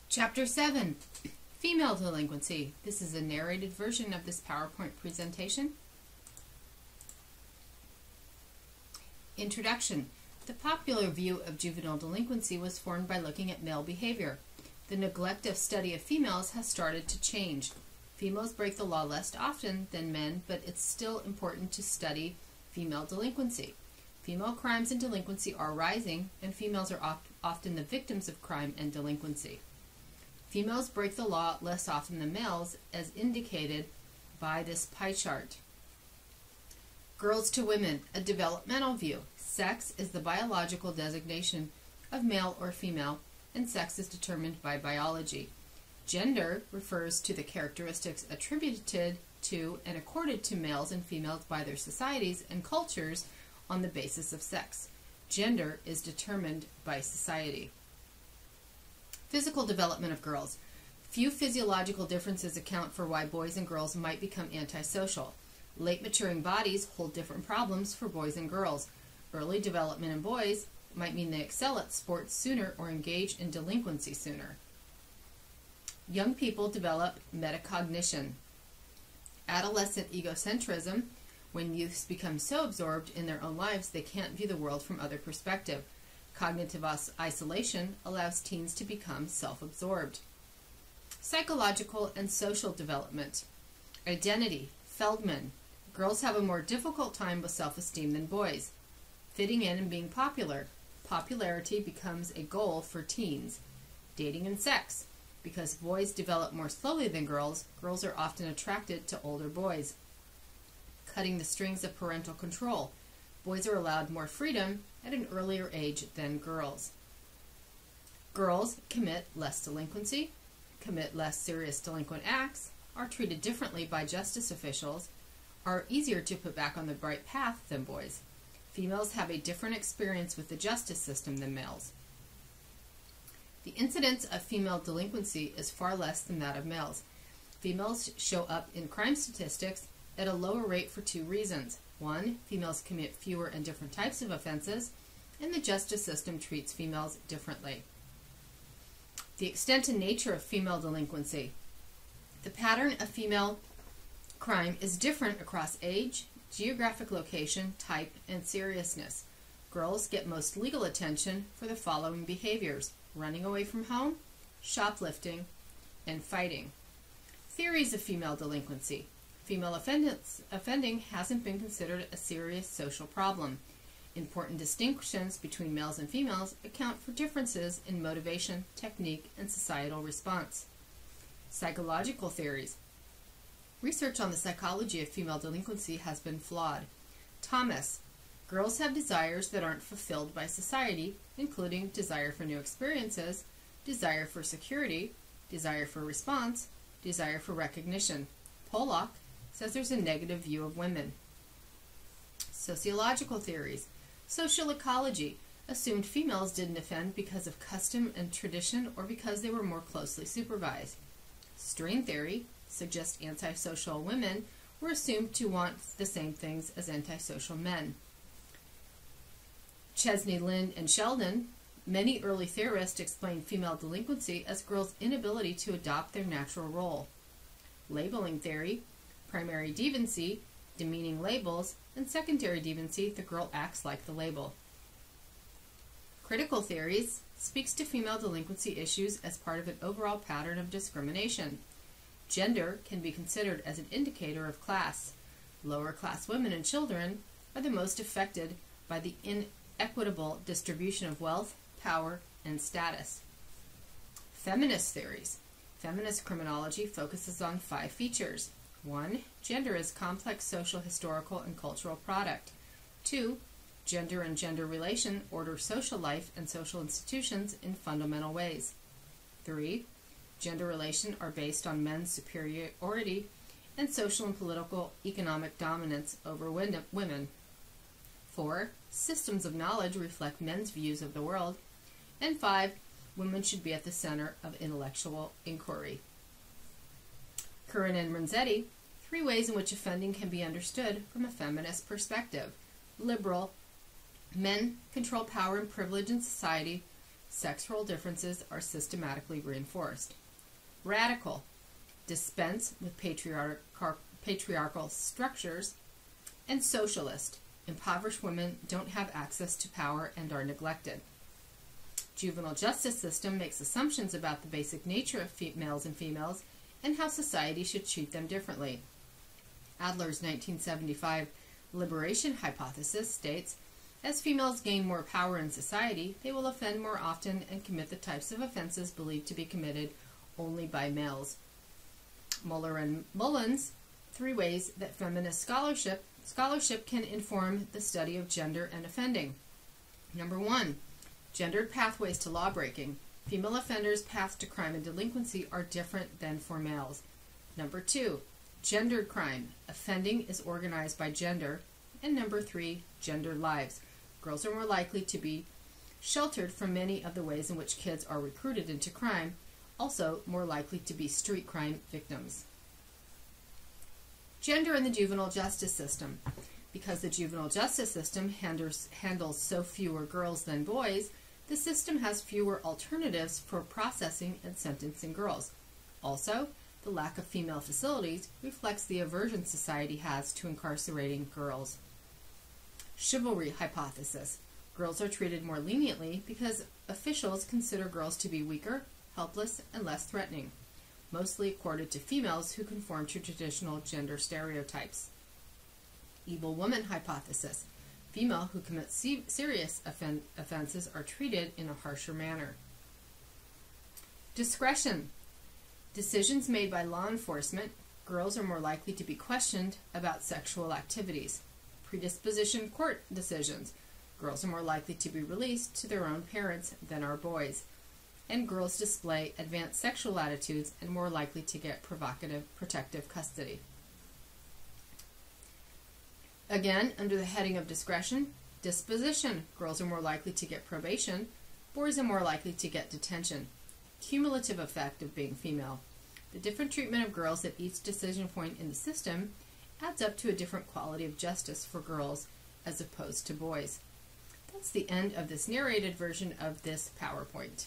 Chapter 7, Female Delinquency. This is a narrated version of this PowerPoint presentation. Introduction. The popular view of juvenile delinquency was formed by looking at male behavior. The neglect of study of females has started to change. Females break the law less often than men, but it's still important to study female delinquency. Female crimes and delinquency are rising, and females are often the victims of crime and delinquency. Females break the law less often than males, as indicated by this pie chart. Girls to women, a developmental view. Sex is the biological designation of male or female, and sex is determined by biology. Gender refers to the characteristics attributed to and accorded to males and females by their societies and cultures on the basis of sex. Gender is determined by society. Physical development of girls. Few physiological differences account for why boys and girls might become antisocial. Late maturing bodies hold different problems for boys and girls. Early development in boys might mean they excel at sports sooner or engage in delinquency sooner. Young people develop metacognition. Adolescent egocentrism, when youths become so absorbed in their own lives they can't view the world from other perspective. Cognitive isolation allows teens to become self-absorbed. Psychological and social development. Identity. Feldman. Girls have a more difficult time with self-esteem than boys. Fitting in and being popular. Popularity becomes a goal for teens. Dating and sex. Because boys develop more slowly than girls, girls are often attracted to older boys. Cutting the strings of parental control. Boys are allowed more freedom at an earlier age than girls. Girls commit less delinquency, commit less serious delinquent acts, are treated differently by justice officials, are easier to put back on the right path than boys. Females have a different experience with the justice system than males. The incidence of female delinquency is far less than that of males. Females show up in crime statistics at a lower rate for two reasons. One, females commit fewer and different types of offenses, and the justice system treats females differently. The extent and nature of female delinquency. The pattern of female crime is different across age, geographic location, type, and seriousness. Girls get most legal attention for the following behaviors: running away from home, shoplifting, and fighting. Theories of female delinquency. Female offending hasn't been considered a serious social problem. Important distinctions between males and females account for differences in motivation, technique, and societal response. Psychological theories. Research on the psychology of female delinquency has been flawed. Thomas. Girls have desires that aren't fulfilled by society, including desire for new experiences, desire for security, desire for response, desire for recognition. Pollock says there's a negative view of women. Sociological theories. Social ecology assumed females didn't offend because of custom and tradition or because they were more closely supervised. Strain theory suggests antisocial women were assumed to want the same things as antisocial men. Chesney, Lynn, and Sheldon. Many early theorists explained female delinquency as girls' inability to adopt their natural role. Labeling theory. Primary deviancy, demeaning labels, and secondary deviancy, the girl acts like the label. Critical theories speaks to female delinquency issues as part of an overall pattern of discrimination. Gender can be considered as an indicator of class. Lower class women and children are the most affected by the inequitable distribution of wealth, power, and status. Feminist theories. Feminist criminology focuses on 5 features. 1. Gender is complex social, historical, and cultural product. 2. Gender and gender relation order social life and social institutions in fundamental ways. 3. Gender relation are based on men's superiority and social and political economic dominance over women. 4. Systems of knowledge reflect men's views of the world. And 5. Women should be at the center of intellectual inquiry. Curran and Renzetti. 3 ways in which offending can be understood from a feminist perspective. Liberal. Men control power and privilege in society. sex role differences are systematically reinforced. Radical, dispense with patriarchal structures. And socialist, impoverished women don't have access to power and are neglected. Juvenile justice system makes assumptions about the basic nature of males and females and how society should treat them differently. Adler's 1975 liberation hypothesis states, as females gain more power in society, they will offend more often and commit the types of offenses believed to be committed only by males. Muller and Mullins, 3 ways that feminist scholarship can inform the study of gender and offending. Number 1, gendered pathways to lawbreaking. Female offenders' paths to crime and delinquency are different than for males. Number 2, gendered crime. Offending is organized by gender. And number 3, gendered lives. Girls are more likely to be sheltered from many of the ways in which kids are recruited into crime, also more likely to be street crime victims. Gender in the juvenile justice system. Because the juvenile justice system handles so fewer girls than boys, the system has fewer alternatives for processing and sentencing girls. Also, the lack of female facilities reflects the aversion society has to incarcerating girls. Chivalry hypothesis. Girls are treated more leniently because officials consider girls to be weaker, helpless, and less threatening, mostly accorded to females who conform to traditional gender stereotypes. Evil woman hypothesis. Female who commit serious offenses are treated in a harsher manner. Discretion. Decisions made by law enforcement. Girls are more likely to be questioned about sexual activities. Predisposition court decisions. Girls are more likely to be released to their own parents than are boys. And girls display advanced sexual attitudes and more likely to get provocative protective custody. Again, under the heading of discretion, disposition. Girls are more likely to get probation. Boys are more likely to get detention. Cumulative effect of being female. The different treatment of girls at each decision point in the system adds up to a different quality of justice for girls as opposed to boys. That's the end of this narrated version of this PowerPoint.